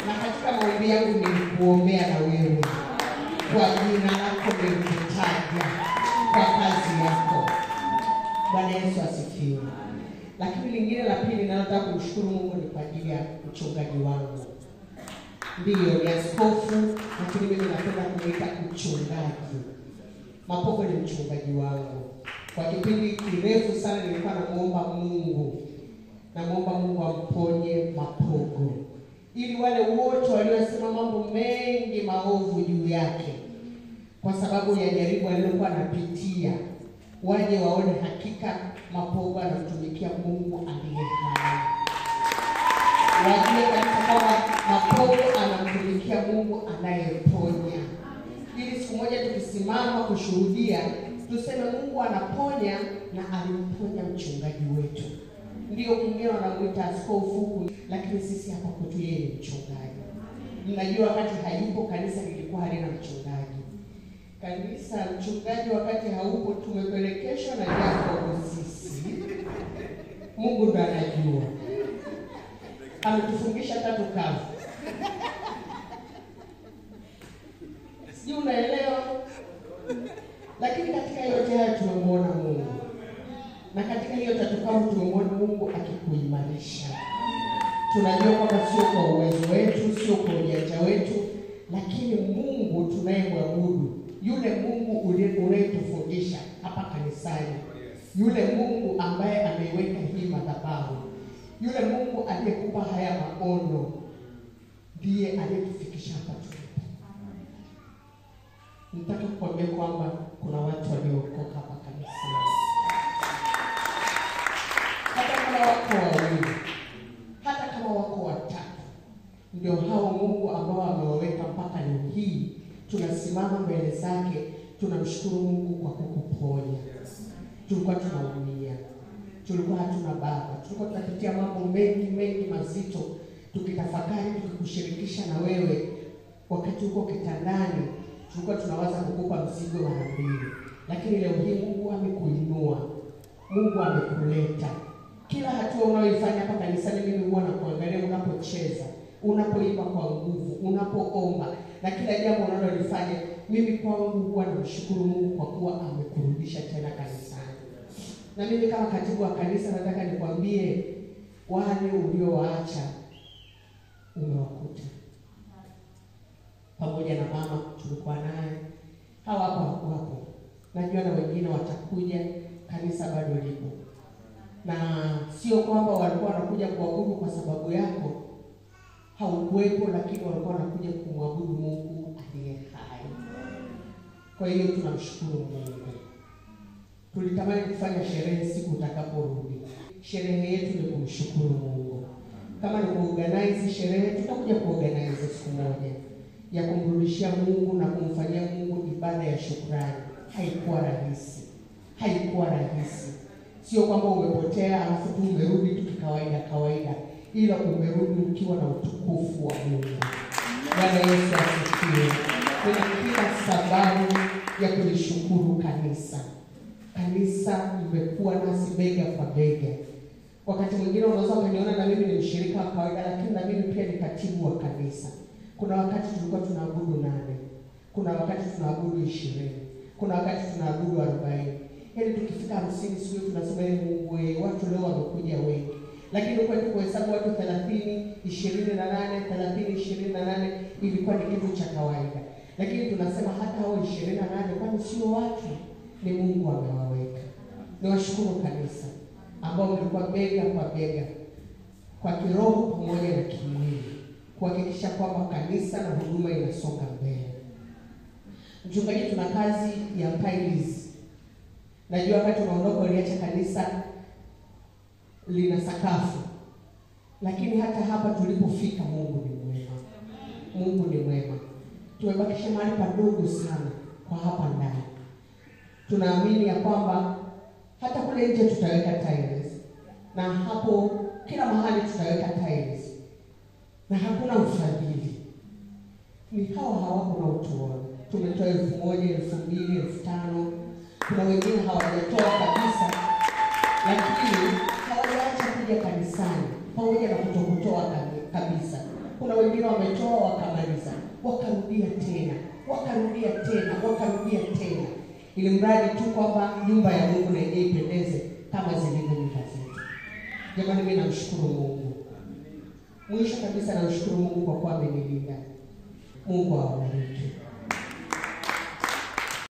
Na katika maombi yangu nilikuombea na wewe. Kwa jina lako nilikutaja kwa kazi yako. Bwana Yesu asifiwe. Lakini lingine la pili nataka kumshukuru Mungu ni kwa ajili ya mchungaji wangu. Ndiyo ni askofu, lakini mimi napenda kumuita mchungaji. Mapogo ni mchungaji wangu. Kwa kipindi kirefu sana nilikuwa namuomba Mungu. Namuomba Mungu amponye Mapogo. Ili wale wote waliosema mambo mengi maovu juu yake kwa sababu ya jaribu alilokuwa anapitia, waje waone hakika Mapogo anamtumikia Mungu aliye hai. Wajue kabisa kwamba Mapogo anamtumikia Mungu anayeponya. Ili siku moja tukisimama kushuhudia, tuseme Mungu anaponya na alimponya mchungaji wetu. Ndio mwingine wanamuita askofu, lakini sisi hapa kwetu yeye ni mchungaji. Mnajua wakati hayupo kanisa lilikuwa halina mchungaji. Kanisa mchungaji wakati haupo tumepelekeshwa na Jacob sisi. Mungu ndo anajua. Ametufungisha tatu kavu. Sijui unaelewa? Lakini katika yote haya tumemwona Mungu. Na katika hiyo tatukao tumemwona Mungu akikuimarisha. Tunajua kwamba sio kwa uwezo wetu, sio kwa ujanja wetu, lakini Mungu tunayemwabudu, yule Mungu unayetufundisha hapa kanisani, yule Mungu ambaye ameiweka hii madhabahu, yule Mungu aliyekupa haya maono, ndiye aliyetufikisha hapa tulipo. Nataka kukwambia kwamba kuna watu waliokoka hapa kanisani. Hata kama wako wawili, hata kama wako watatu, ndio hao Mungu ambao amewaweka mpaka leo hii tunasimama mbele zake. Tunamshukuru Mungu kwa kukuponya. Tulikuwa tunaumia, tulikuwa hatuna baba, tulikuwa tunapitia mambo mengi mazito, tukitafakari, tukikushirikisha na wewe. Wakati uko kitandani tulikuwa tunawaza kukupa mzigo mara mbili, lakini leo hii Mungu amekuinua, Mungu amekuleta. Kila hatua unayoifanya hapa kanisani, mimi huwa nakuangalia unapocheza, unapoimba kwa nguvu, unapoomba, na kila jambo unalolifanya, mimi kwangu huwa namshukuru Mungu kwa kuwa amekurudisha tena kanisani. Na mimi kama katibu wa kanisa nataka nikwambie, wale uliowaacha umewakuta. Pamoja na mama tulikuwa naye, hawa hapa wapo. Najua na wengine watakuja, kanisa bado lipo. Na sio kwamba walikuwa wanakuja kuabudu kwa sababu yako, haukuwepo, lakini walikuwa wanakuja kumwabudu Mungu aliye hai. Kwa hiyo tunamshukuru Mungu. Tulitamani kufanya sherehe siku utakaporudi. Sherehe yetu ni kumshukuru Mungu. Kama ni kuorganize sherehe, tutakuja kuorganize siku moja ya kumrudishia Mungu na kumfanyia Mungu ibada ya shukrani. Haikuwa rahisi. Haikuwa rahisi. Sio kwamba umepotea alafu tu umerudi tu kawaida, ila umerudi ukiwa na utukufu wa Mungu. Bwana Yesu asifiwe. Kuna kila sababu ya kulishukuru kanisa. Kanisa limekuwa nasi bega kwa bega. Wakati mwingine unaweza kuniona na mimi ni mshirika wa kawaida, lakini na mimi pia ni katibu wa kanisa. Kuna wakati tulikuwa tunaabudu 8, kuna wakati tunaabudu 20, kuna wakati tunaabudu 40. Yaani tukifika 50 sio tunasema Mungu wewe, watu leo wamekuja wengi. Lakini kwa kuhesabu watu 30, 28, 30, 28 ilikuwa ni kitu cha kawaida. Lakini tunasema hata hao 28 kwani sio watu, ni Mungu amewaweka. Niwashukuru kanisa ambao mlikuwa bega kwa bega kwa kiroho pamoja na kimwili kuhakikisha kwamba kanisa na huduma inasonga mbele. Mchungaji, tuna kazi ya tiles. Najua wakati unaondoka uliacha kanisa lina sakafu. Lakini hata hapa tulipofika, Mungu ni mwema. Mungu ni mwema. Tumebakisha mahali padogo sana kwa hapa ndani. Tunaamini ya kwamba hata kule nje tutaweka tiles. Na hapo kila mahali tutaweka tiles. Na hakuna ufadhili. Ni hawa hawako na utuoni. Tumetoa 1,000, 2,000, 5,000. Kuna wengine hawajatoa kabisa. Lakini hawajaacha kuja kanisani pamoja na kutokutoa kabisa. Kuna wengine wametoa wakamaliza, wakarudia tena, wakarudia tena, wakarudia tena, ili mradi tu kwamba nyumba ya Mungu na yenyewe ipendeze kama zilivyo nyumba zetu. Jamani, mimi namshukuru Mungu. Mwisho kabisa namshukuru Mungu kwa kuwa amenilinda. Mungu awabariki.